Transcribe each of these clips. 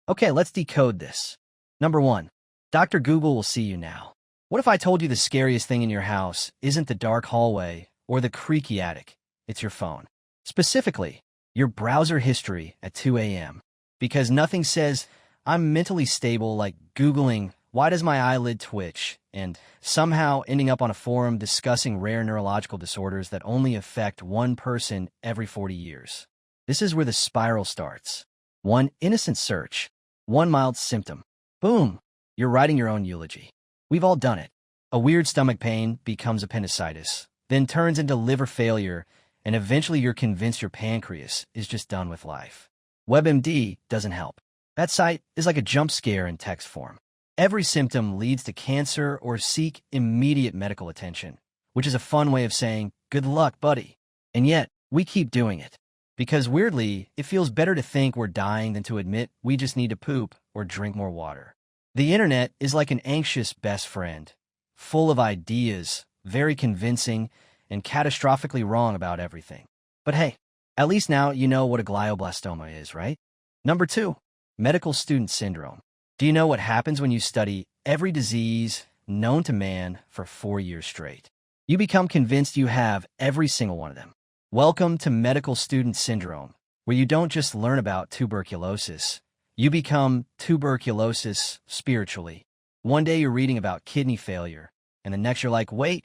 Okay, let's decode this. Number 1. Dr. Google will see you now. What if I told you the scariest thing in your house isn't the dark hallway or the creaky attic? It's your phone. Specifically, your browser history at 2 a.m. Because nothing says, I'm mentally stable, like Googling, why does my eyelid twitch? And somehow ending up on a forum discussing rare neurological disorders that only affect one person every 40 years. This is where the spiral starts. One innocent search, one mild symptom. Boom, you're writing your own eulogy. We've all done it. A weird stomach pain becomes appendicitis, then turns into liver failure, and eventually you're convinced your pancreas is just done with life. WebMD doesn't help. That site is like a jump scare in text form. Every symptom leads to cancer or seek immediate medical attention, which is a fun way of saying, good luck, buddy. And yet, we keep doing it. Because weirdly, it feels better to think we're dying than to admit we just need to poop or drink more water. The internet is like an anxious best friend, full of ideas, very convincing, and catastrophically wrong about everything. But hey, at least now you know what a glioblastoma is, right? Number 2, medical student syndrome. Do you know what happens when you study every disease known to man for 4 years straight? You become convinced you have every single one of them. Welcome to medical student syndrome, where you don't just learn about tuberculosis. You become tuberculosis spiritually. One day you're reading about kidney failure, and the next you're like, wait,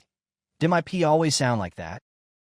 did my pee always sound like that?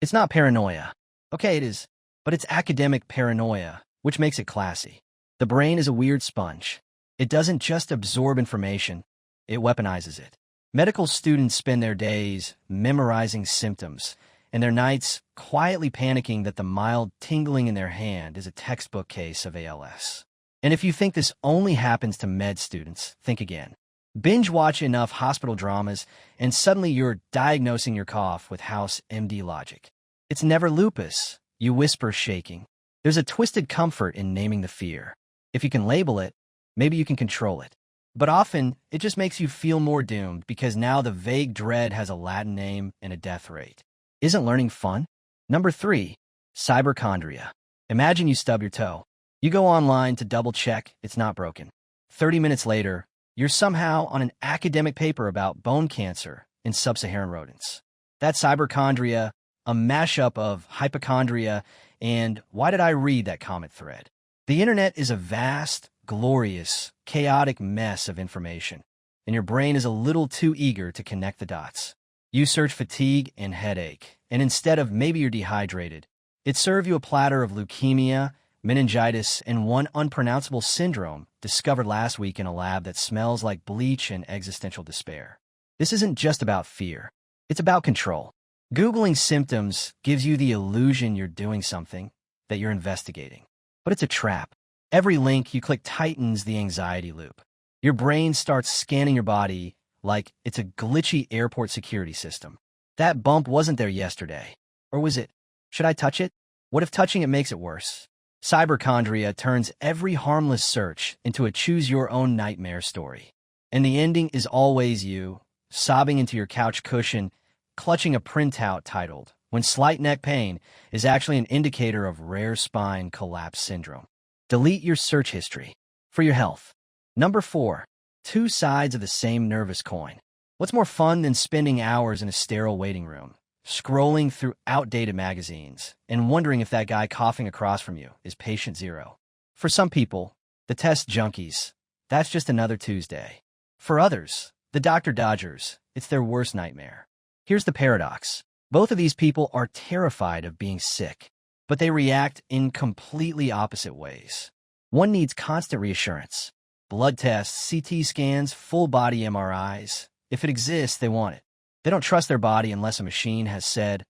It's not paranoia. Okay, it is, but it's academic paranoia, which makes it classy. The brain is a weird sponge. It doesn't just absorb information, it weaponizes it. Medical students spend their days memorizing symptoms, and their nights quietly panicking that the mild tingling in their hand is a textbook case of ALS. And if you think this only happens to med students, think again. Binge watch enough hospital dramas, and suddenly you're diagnosing your cough with house MD logic. It's never lupus, you whisper shaking. There's a twisted comfort in naming the fear. If you can label it, maybe you can control it. But often, it just makes you feel more doomed because now the vague dread has a Latin name and a death rate. Isn't learning fun? Number 3, Cyberchondria. Imagine you stub your toe. You go online to double check it's not broken. 30 minutes later, you're somehow on an academic paper about bone cancer in sub-Saharan rodents. That's cyberchondria, a mashup of hypochondria, and why did I read that comment thread? The internet is a vast, glorious, chaotic mess of information, and your brain is a little too eager to connect the dots. You search fatigue and headache, and instead of maybe you're dehydrated, it serves you a platter of leukemia, meningitis, and one unpronounceable syndrome discovered last week in a lab that smells like bleach and existential despair. This isn't just about fear. It's about control. Googling symptoms gives you the illusion you're doing something, that you're investigating. But it's a trap. Every link you click tightens the anxiety loop. Your brain starts scanning your body like it's a glitchy airport security system. That bump wasn't there yesterday. Or was it? Should I touch it? What if touching it makes it worse? Cyberchondria turns every harmless search into a choose-your-own nightmare story. And the ending is always you, sobbing into your couch cushion, clutching a printout titled, "When Slight Neck Pain is Actually an Indicator of Rare Spine Collapse Syndrome." Delete your search history. For your health. Number 4. Two sides of the same nervous coin. What's more fun than spending hours in a sterile waiting room, scrolling through outdated magazines, and wondering if that guy coughing across from you is patient 0? For some people, the test junkies, that's just another Tuesday. For others, the Dr. Dodgers, it's their worst nightmare. Here's the paradox. Both of these people are terrified of being sick, but they react in completely opposite ways. One needs constant reassurance. Blood tests, CT scans, full-body MRIs. If it exists, they want it. They don't trust their body unless a machine has said,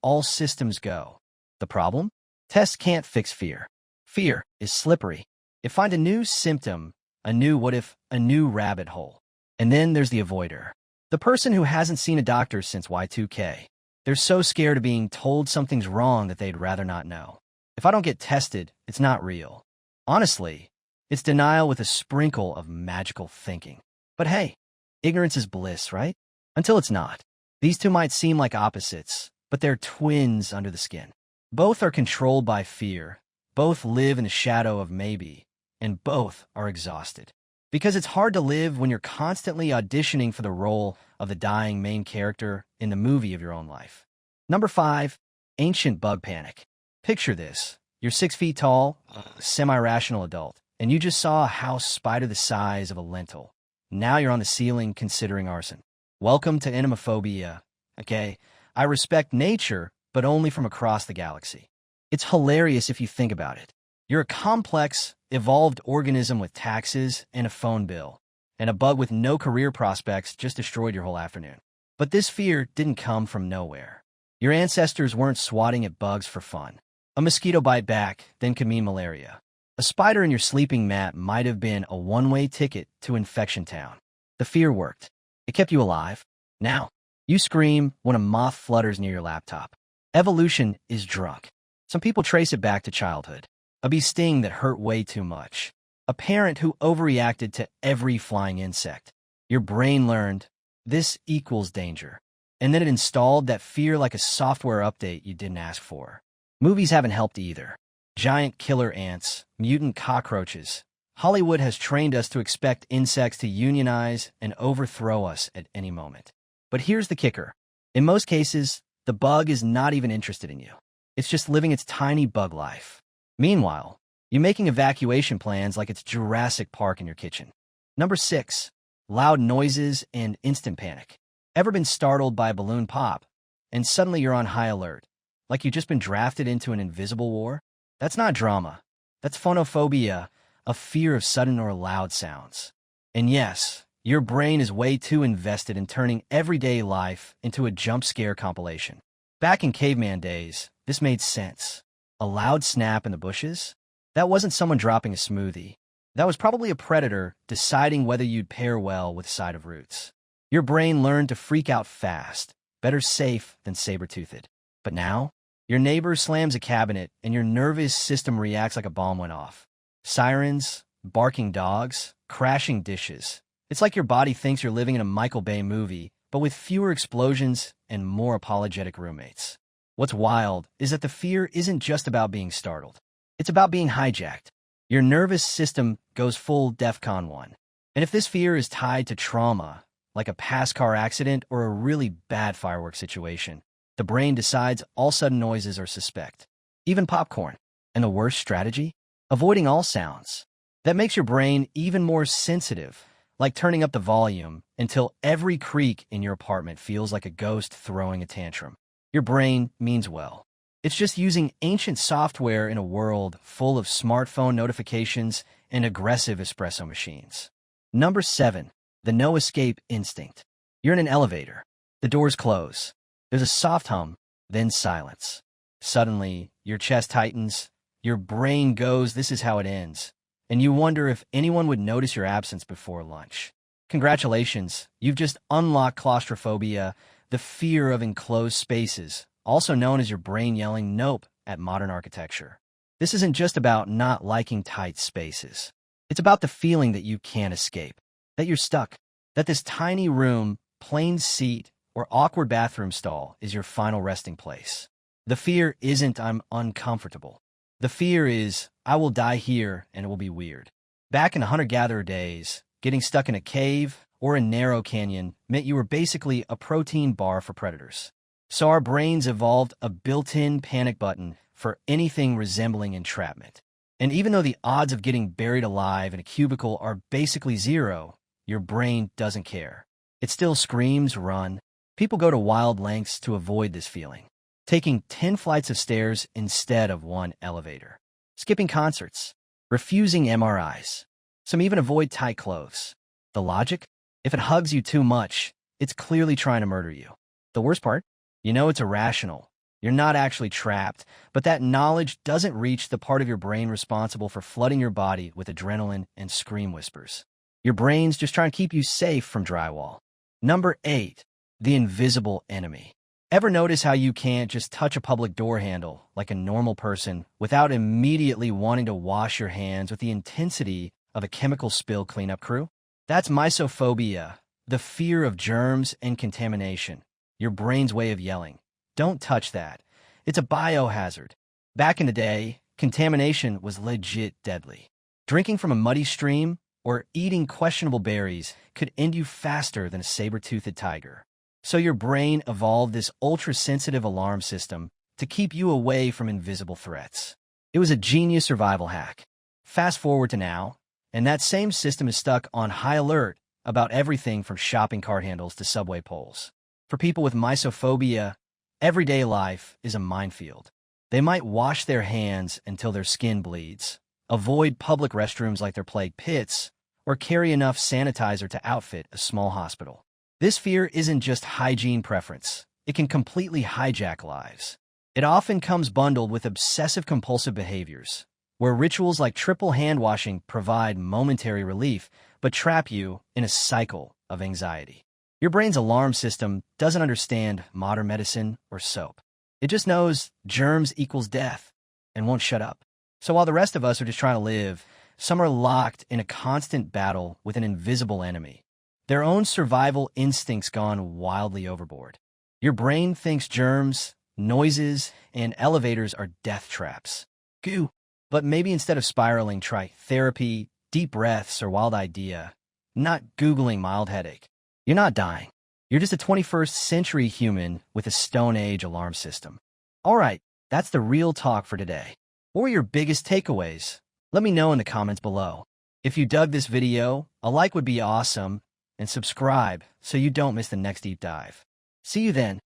all systems go. The problem? Tests can't fix fear. Fear is slippery. It finds a new symptom, a new what if, a new rabbit hole. And then there's the avoider. The person who hasn't seen a doctor since Y2K. They're so scared of being told something's wrong that they'd rather not know. If I don't get tested, it's not real. Honestly, it's denial with a sprinkle of magical thinking. But hey, ignorance is bliss, right? Until it's not. These two might seem like opposites, but they're twins under the skin. Both are controlled by fear. Both live in the shadow of maybe. and both are exhausted. Because it's hard to live when you're constantly auditioning for the role of the dying main character in the movie of your own life. Number 5, ancient bug panic. Picture this. You're 6 feet tall, semi-rational adult, and you just saw a house spider the size of a lentil. Now you're on the ceiling considering arson. Welcome to entomophobia. Okay, I respect nature, but only from across the galaxy. It's hilarious if you think about it. You're a complex, evolved organism with taxes and a phone bill, and a bug with no career prospects just destroyed your whole afternoon. But this fear didn't come from nowhere. Your ancestors weren't swatting at bugs for fun. A mosquito bite back then could mean malaria. A spider in your sleeping mat might have been a one-way ticket to Infection Town. The fear worked. It kept you alive. Now, you scream when a moth flutters near your laptop. Evolution is drunk. Some people trace it back to childhood. A bee sting that hurt way too much. A parent who overreacted to every flying insect. Your brain learned, this equals danger. And then it installed that fear like a software update you didn't ask for. Movies haven't helped either. Giant killer ants, mutant cockroaches. Hollywood has trained us to expect insects to unionize and overthrow us at any moment. But here's the kicker. In most cases, the bug is not even interested in you. It's just living its tiny bug life. Meanwhile, you're making evacuation plans like it's Jurassic Park in your kitchen. Number 6, loud noises and instant panic. Ever been startled by a balloon pop, and suddenly you're on high alert, like you've just been drafted into an invisible war? That's not drama. That's phonophobia, a fear of sudden or loud sounds. And yes, your brain is way too invested in turning everyday life into a jump scare compilation. Back in caveman days, this made sense. A loud snap in the bushes? That wasn't someone dropping a smoothie. That was probably a predator deciding whether you'd pair well with a side of roots. Your brain learned to freak out fast. Better safe than saber-toothed. But now, your neighbor slams a cabinet and your nervous system reacts like a bomb went off. Sirens, barking dogs, crashing dishes. It's like your body thinks you're living in a Michael Bay movie, but with fewer explosions and more apologetic roommates. What's wild is that the fear isn't just about being startled. It's about being hijacked. Your nervous system goes full DEFCON 1. And if this fear is tied to trauma, like a past car accident or a really bad fireworks situation, the brain decides all sudden noises are suspect. Even popcorn. And the worst strategy? Avoiding all sounds. That makes your brain even more sensitive, like turning up the volume until every creak in your apartment feels like a ghost throwing a tantrum. Your brain means well. It's just using ancient software in a world full of smartphone notifications and aggressive espresso machines. Number 7, the no-escape instinct. You're in an elevator. The doors close. There's a soft hum, then silence. Suddenly, your chest tightens. Your brain goes, this is how it ends. And you wonder if anyone would notice your absence before lunch. Congratulations, you've just unlocked claustrophobia, the fear of enclosed spaces, also known as your brain yelling nope at modern architecture. This isn't just about not liking tight spaces. It's about the feeling that you can't escape, that you're stuck, that this tiny room, plain seat, or awkward bathroom stall is your final resting place. The fear isn't I'm uncomfortable. The fear is I will die here and it will be weird. Back in the hunter-gatherer days, getting stuck in a cave or a narrow canyon meant you were basically a protein bar for predators. So our brains evolved a built-in panic button for anything resembling entrapment. And even though the odds of getting buried alive in a cubicle are basically zero, your brain doesn't care. It still screams, run. People go to wild lengths to avoid this feeling. Taking 10 flights of stairs instead of one elevator. Skipping concerts. Refusing MRIs. Some even avoid tight clothes. The logic? If it hugs you too much, it's clearly trying to murder you. The worst part? You know it's irrational. You're not actually trapped, but that knowledge doesn't reach the part of your brain responsible for flooding your body with adrenaline and scream whispers. Your brain's just trying to keep you safe from drywall. Number 8, the invisible enemy. Ever notice how you can't just touch a public door handle like a normal person without immediately wanting to wash your hands with the intensity of a chemical spill cleanup crew? That's mysophobia, the fear of germs and contamination. Your brain's way of yelling, don't touch that. It's a biohazard. Back in the day, contamination was legit deadly. Drinking from a muddy stream or eating questionable berries could end you faster than a saber-toothed tiger. So your brain evolved this ultra-sensitive alarm system to keep you away from invisible threats. It was a genius survival hack. Fast forward to now, and that same system is stuck on high alert about everything from shopping cart handles to subway poles. For people with mysophobia, everyday life is a minefield. They might wash their hands until their skin bleeds, avoid public restrooms like they're plague pits, or carry enough sanitizer to outfit a small hospital. This fear isn't just hygiene preference. It can completely hijack lives. It often comes bundled with obsessive-compulsive behaviors, where rituals like triple hand-washing provide momentary relief but trap you in a cycle of anxiety. Your brain's alarm system doesn't understand modern medicine or soap. It just knows germs equals death and won't shut up. So while the rest of us are just trying to live, some are locked in a constant battle with an invisible enemy. Their own survival instincts gone wildly overboard. Your brain thinks germs, noises, and elevators are death traps. Goo. But maybe instead of spiraling, try therapy, deep breaths, or wild idea, not Googling mild headache. You're not dying. You're just a 21st century human with a Stone Age alarm system. All right, that's the real talk for today. What were your biggest takeaways? Let me know in the comments below. If you dug this video, a like would be awesome, and subscribe so you don't miss the next deep dive. See you then.